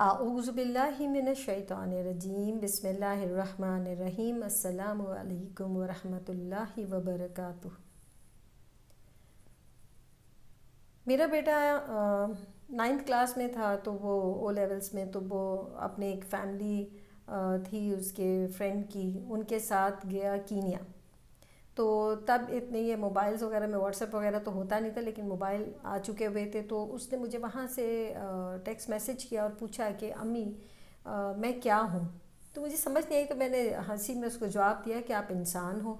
अऊज़ु बिल्लाहि मिनश शैतानिर रजीम बिस्मिल्लाहिर रहमानिर रहीम अस्सलामु अलैकुम व रहमतुल्लाहि व बरकातुहू। मेरा बेटा 9th क्लास में था तो वो ओ लेवल्स में, तो वो अपने एक फैमिली थी उसके फ्रेंड की, उनके साथ गया कीनिया। तो तब इतने ये मोबाइल्स वगैरह में व्हाट्सएप वगैरह तो होता नहीं था, लेकिन मोबाइल आ चुके हुए थे। तो उसने मुझे वहाँ से टेक्स्ट मैसेज किया और पूछा कि अम्मी मैं क्या हूँ। तो मुझे समझ नहीं आई, तो मैंने हंसी में उसको जवाब दिया कि आप इंसान हो।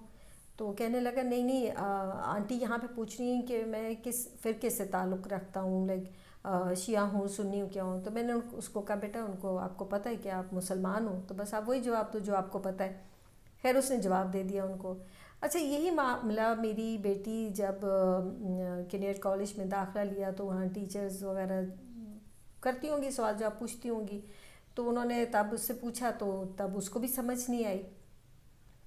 तो वो कहने लगा नहीं नहीं आंटी यहाँ पे पूछ रही हैं कि मैं किस फ़िरके से ताल्लुक़ रखता हूँ, लाइक शिया हूँ, सुन्नी हूँ, क्या हूँ। तो मैंने उसको कहा बेटा उनको आपको पता है कि आप मुसलमान हो, तो बस आप वही जवाब दो जो आपको पता है। खैर उसने जवाब दे दिया उनको। अच्छा, यही मामला मेरी बेटी जब कैनियर कॉलेज में दाखिला लिया तो वहाँ टीचर्स वगैरह करती होंगी, सवाल जवाब पूछती होंगी। तो उन्होंने तब उससे पूछा तो तब उसको भी समझ नहीं आई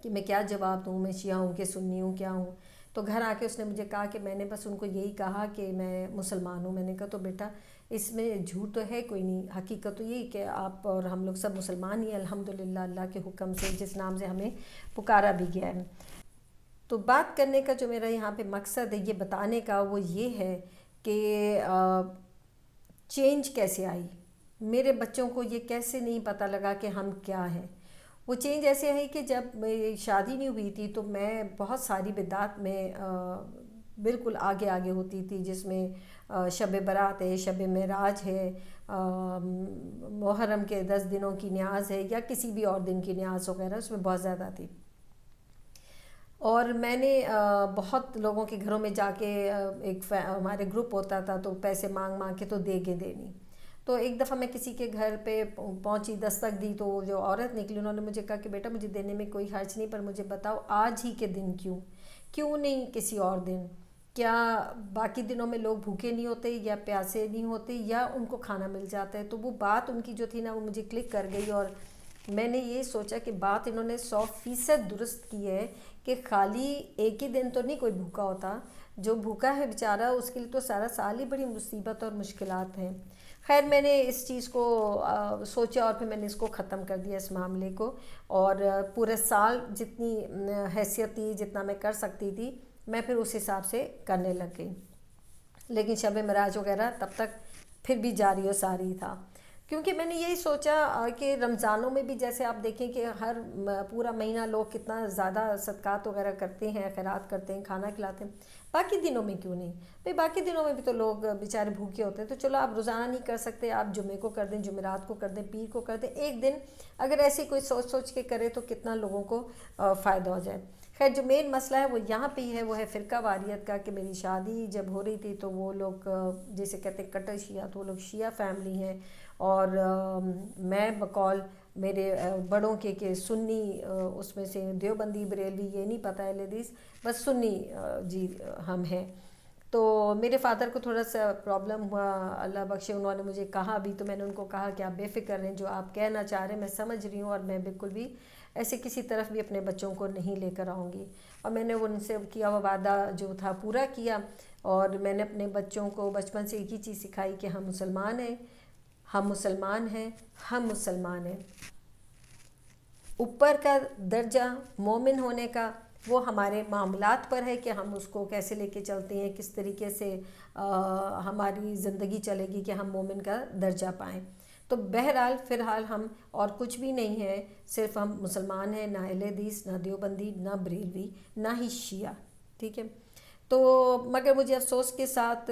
कि मैं क्या जवाब दूँ, मैं शिया हूँ कि सुन्नी हूँ, क्या हूँ। तो घर आके उसने मुझे कहा कि मैंने बस उनको यही कहा कि मैं मुसलमान हूँ। मैंने कहा तो बेटा इसमें झूठ तो है कोई नहीं, हकीकत तो यही कि आप और हम लोग सब मुसलमान ही हैं अल्हम्दुलिल्लाह, अल्लाह के हुक्म से, जिस नाम से हमें पुकारा भी गया है। तो बात करने का जो मेरा यहाँ पे मकसद है ये बताने का, वो ये है कि चेंज कैसे आई, मेरे बच्चों को ये कैसे नहीं पता लगा कि हम क्या हैं। वो चेंज ऐसे है कि जब मेरी शादी नहीं हुई थी तो मैं बहुत सारी बिदात में बिल्कुल आगे आगे होती थी, जिसमें शब बरात है, शब मेराज है, मुहर्रम के 10 दिनों की न्याज है, या किसी भी और दिन की न्याज वगैरह उसमें बहुत ज़्यादा थी। और मैंने बहुत लोगों के घरों में जाके हमारे ग्रुप होता था तो पैसे मांग मांग के तो देगे देनी। तो एक दफ़ा मैं किसी के घर पे पहुंची, दस्तक दी, तो जो औरत निकली उन्होंने मुझे कहा कि बेटा मुझे देने में कोई हर्ज नहीं, पर मुझे बताओ आज ही के दिन क्यों नहीं किसी और दिन? क्या बाकी दिनों में लोग भूखे नहीं होते या प्यासे नहीं होते या उनको खाना मिल जाता है? तो वो बात उनकी जो थी ना वो मुझे क्लिक कर गई, और मैंने ये सोचा कि बात इन्होंने 100% दुरुस्त की है कि खाली एक ही दिन तो नहीं कोई भूखा होता, जो भूखा है बेचारा उसके लिए तो सारा साल ही बड़ी मुसीबत और मुश्किलात हैं। खैर मैंने इस चीज़ को सोचा और फिर मैंने इसको ख़त्म कर दिया इस मामले को, और पूरे साल जितनी हैसियत थी, जितना मैं कर सकती थी, मैं फिर उस हिसाब से करने लग गई। लेकिन शब मेराज वगैरह तब तक फिर भी जारी और सारी था, क्योंकि मैंने यही सोचा कि रमज़ानों में भी जैसे आप देखें कि हर पूरा महीना लोग कितना ज़्यादा सदक़ात वगैरह करते हैं, खैरात करते हैं, खाना खिलाते हैं, बाकी दिनों में क्यों नहीं भाई? बाकी दिनों में भी तो लोग बेचारे भूखे होते हैं। तो चलो आप रोज़ाना नहीं कर सकते, आप जुमे को कर दें, जुमेरात को कर दें, पीर को कर दें, एक दिन अगर ऐसी कोई सोच सोच के करे तो कितना लोगों को फ़ायदा हो जाए। खैर जो मेन मसला है वो यहाँ पे ही है, वो है फ़िरका वारियत का। कि मेरी शादी जब हो रही थी तो वो लोग जैसे कहते हैं कट्टर शिया, तो वो लोग शिया फैमिली हैं, और मैं बकौल मेरे बड़ों के सुन्नी, उसमें से देवबंदी बरेलवी ये नहीं पता है लेडीज़, बस सुन्नी जी हम हैं। तो मेरे फ़ादर को थोड़ा सा प्रॉब्लम हुआ, अल्लाह बख्शे, उन्होंने मुझे कहा भी, तो मैंने उनको कहा कि आप बेफ़िक्र रहें, जो आप कहना चाह रहे हैं मैं समझ रही हूँ, और मैं बिल्कुल भी ऐसे किसी तरफ भी अपने बच्चों को नहीं लेकर आऊँगी। और मैंने उनसे किया हुआ वादा जो था पूरा किया, और मैंने अपने बच्चों को बचपन से एक ही चीज़ सिखाई कि हम मुसलमान हैं, हम मुसलमान हैं, हम मुसलमान हैं। ऊपर का दर्जा मोमिन होने का वो हमारे मामलात पर है कि हम उसको कैसे लेके चलते हैं, किस तरीके से हमारी ज़िंदगी चलेगी कि हम मोमिन का दर्जा पाएँ। तो बहरहाल फ़िलहाल हम और कुछ भी नहीं है, सिर्फ हम मुसलमान हैं, ना अहले हदीस, ना देवबंदी, ना बरेलवी, ना ही शिया, ठीक है। तो मगर मुझे अफ़सोस के साथ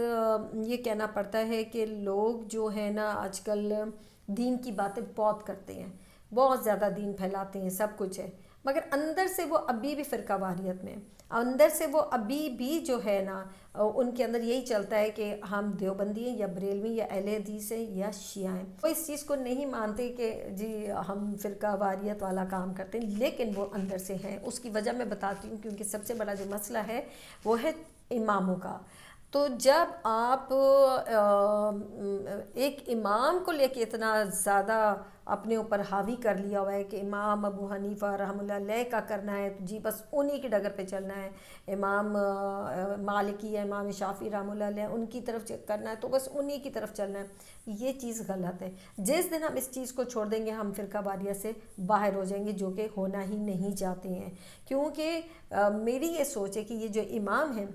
ये कहना पड़ता है कि लोग जो है ना आजकल दीन की बातें बहुत करते हैं, बहुत ज़्यादा दीन फैलाते हैं, सब कुछ है, मगर अंदर से वो अभी भी फ़िरका वारियत में, अंदर से वो अभी भी जो है ना उनके अंदर यही चलता है कि हम देवबंदी हैं या बरेलवी या अहले हदीस हैं या शिया हैं। वो इस चीज़ को नहीं मानते कि जी हम फ़िरका वारियत वाला काम करते हैं, लेकिन वो अंदर से हैं। उसकी वजह मैं बताती हूँ, क्योंकि सबसे बड़ा जो मसला है वो है इमामों का। تو جب آپ ایک امام کو لے کے اتنا زیادہ اپنے اوپر حاوی کر لیا ہوا ہے کہ امام ابو حنیفہ رحمۃ اللہ علیہ کا کرنا ہے تو جی بس انہی کی ڈگر پہ چلنا ہے، امام مالکی ہے، امام شافعی رحمۃ اللہ علیہ ان کی طرف کرنا ہے تو بس انہی کی طرف چلنا ہے، یہ چیز غلط ہے۔ جس دن ہم اس چیز کو چھوڑ دیں گے ہم فرقہ واریت سے باہر ہو جائیں گے، جو کہ ہونا ہی نہیں چاہتے ہیں، کیونکہ میری یہ سوچ ہے کہ یہ جو امام ہیں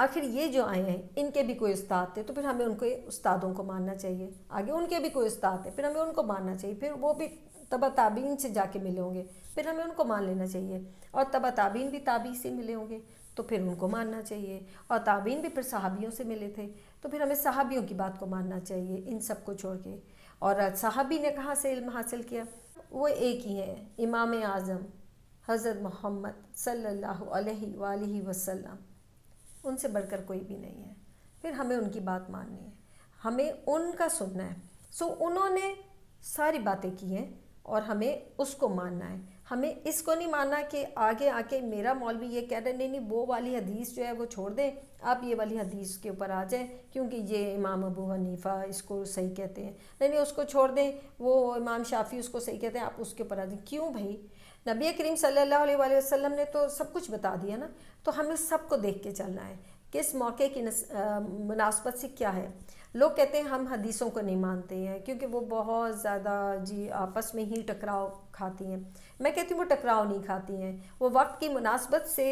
آخر یہ جو آئے ہیں ان کے بھی کوئی استاد تھے، تو پھر ہمیں ان کے استادوں کو ماننا چاہیے، آگے ان کے بھی کوئی استاد تھے پھر ہمیں ان کو ماننا چاہیے، پھر وہ بھی تبع تابعین سے جا کے ملے ہوں گے پھر ہمیں ان کو مان لینا چاہیے، اور تبع تابعین بھی تابعی سے ملے ہوں گے تو پھر ان کو ماننا چاہیے، اور تابعین بھی پھر صحابیوں سے ملے تھے تو پھر ہمیں صحابیوں کی بات کو ماننا چاہیے ان سب کو چھوڑ کے۔ اور صحابی نے کہاں سے علم حاصل کیا؟ وہ ایک ہی ہیں، امام اعظم حضرت محمد صلی اللہ علیہ وآلہ وسلم، ان سے بڑھ کر کوئی بھی نہیں ہے، پھر ہمیں ان کی بات ماننی ہے، ہمیں ان کا سننا ہے۔ انہوں نے ساری باتیں کی ہیں اور ہمیں اس کو ماننا ہے، ہمیں اس کو نہیں ماننا کہ آگے آ کے میرا مولوی یہ کہہ رہے نہیں وہ والی حدیث جو ہے وہ چھوڑ دیں، آپ یہ والی حدیث کے اوپر آ جائیں کیونکہ یہ امام ابو حنیفہ اس کو صحیح کہتے ہیں، نہیں اس کو چھوڑ دیں، وہ امام شافعی اس کو صحیح کہتے ہیں، آپ اس کے اوپر آ جائیں۔ کیوں بھائی؟ نبی کریم صلی اللہ علیہ وآلہ وسلم نے تو سب کچھ بتا دیا نا، تو ہمیں سب کو دیکھ کے چلنا ہے، کس موقع کی مناسبت سے کیا ہے۔ لوگ کہتے ہیں ہم حدیثوں کو نہیں مانتے ہیں کیونکہ وہ بہت زیادہ جی آپس میں ہی ٹکراؤ کھاتی ہیں، میں کہتی ہوں وہ ٹکراؤ نہیں کھاتی ہیں، وہ وقت کی مناسبت سے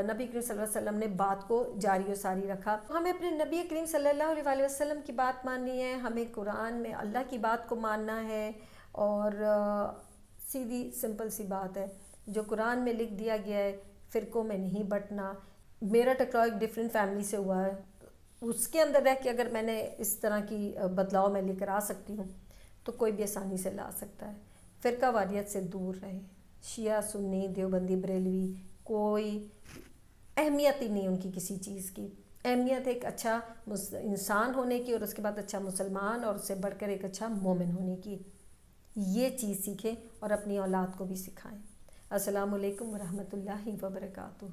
نبی کریم صلی اللہ علیہ وسلم نے بات کو جاری و ساری رکھا۔ ہمیں اپنے نبی کریم صلی اللہ علیہ وآلہ وسلم کی بات ماننی ہے، ہمیں قرآن میں اللہ کی بات کو ماننا ہے، اور سیدھی سمپل سی بات ہے، جو قرآن میں لکھ دیا گیا ہے فرقوں میں نہیں بٹنا۔ میرا ٹکراؤ ایک ڈیفرنٹ فیملی سے ہوا ہے، اس کے اندر رہ کے اگر میں نے اس طرح کی بدلاؤ میں لے کر آ سکتی ہوں تو کوئی بھی آسانی سے لا سکتا ہے۔ فرقہ واریت سے دور رہیں، شیعہ سنی دیوبندی بریلوی کوئی اہمیت ہی نہیں ان کی کسی چیز کی، اہمیت ایک اچھا انسان ہونے کی اور اس کے بعد اچھا مسلمان اور اس سے بڑھ کر ایک اچھا مومن ہونے کی، یہ چیز سیکھیں اور اپنی اولاد کو بھی سکھائیں۔ السلام علیکم ورحمۃ اللہ وبرکاتہ۔